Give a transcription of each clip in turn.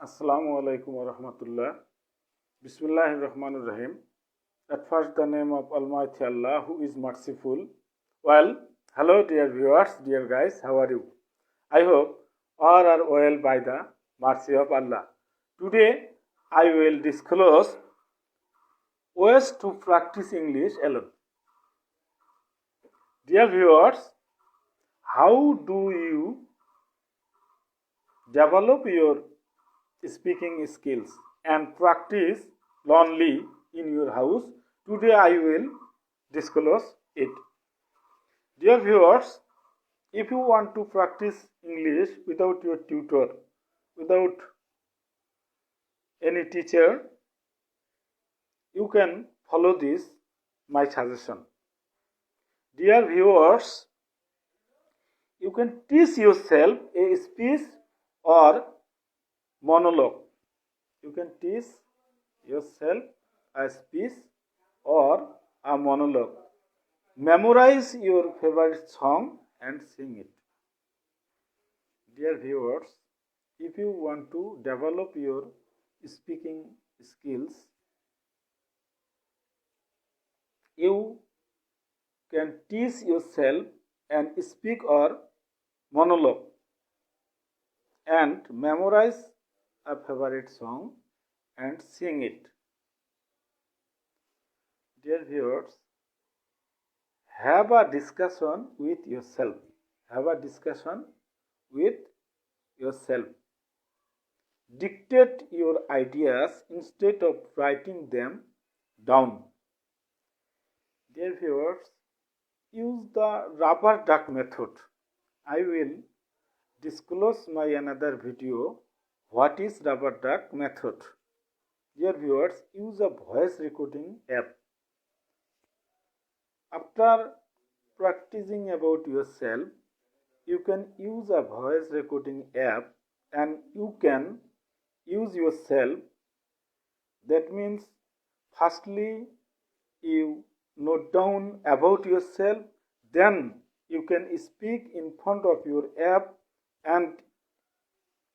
Assalamu alaikum wa rahmatullah. Bismillahir Rahmanir Rahim. At first, the name of Almighty Allah, who is merciful. Well, hello, dear viewers, dear guys, how are you? I hope all are well by the mercy of Allah. Today, I will disclose ways to practice English alone. Dear viewers, how do you develop your speaking skills and practice lonely in your house? Today I will disclose it. Dear viewers, if you want to practice English without your tutor, without any teacher, you can follow this my suggestion. Dear viewers, you can teach yourself a speech or monologue. You can teach yourself a speech or a monologue. Memorize your favorite song and sing it. Dear viewers, if you want to develop your speaking skills, you can teach yourself and speak or monologue and memorize a favorite song and sing it. Dear viewers, have a discussion with yourself. Have a discussion with yourself. Dictate your ideas instead of writing them down. Dear viewers, use the rubber duck method. I will disclose my another video what is rubber duck method. Dear viewers, use a voice recording app. After practicing about yourself, you can use a voice recording app and you can use yourself. That means firstly you note down about yourself, then you can speak in front of your app and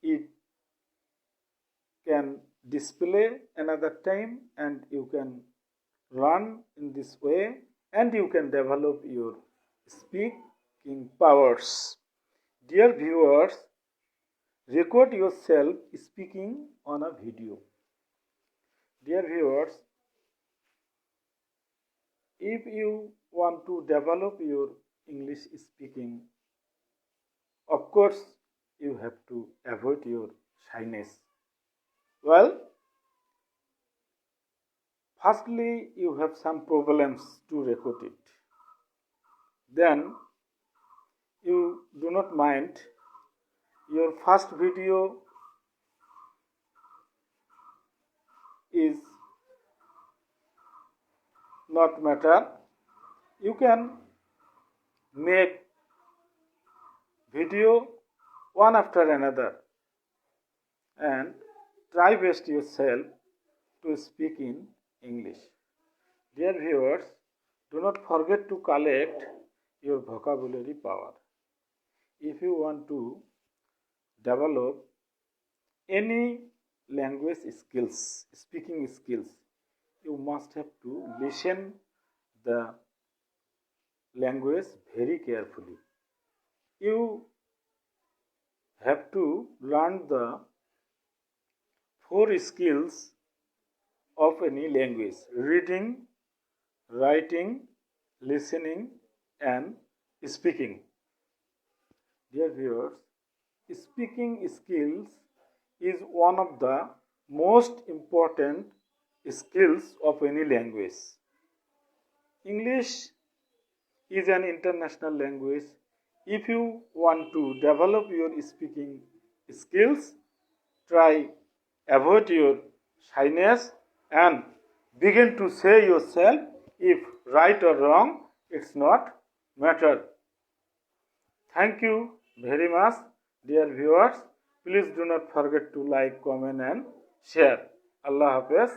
it can display another time and you can run in this way and you can develop your speaking powers. Dear viewers, record yourself speaking on a video. Dear viewers, if you want to develop your English speaking, of course, you have to avoid your shyness. Well, firstly, you have some problems to record it. Then, you do not mind your first video is not matter. You can make video one after another and try best yourself to speak in English. Dear viewers, do not forget to collect your vocabulary power. If you want to develop any language skills, speaking skills, you must have to listen the language very carefully. You have to learn the 4 skills of any language: reading, writing, listening and speaking. Dear viewers, speaking skills is one of the most important skills of any language. English is an international language. If you want to develop your speaking skills, try avoid your shyness and begin to say yourself. If right or wrong, it's not matter. Thank you very much, dear viewers. Please do not forget to like, comment and share. Allah Hafiz.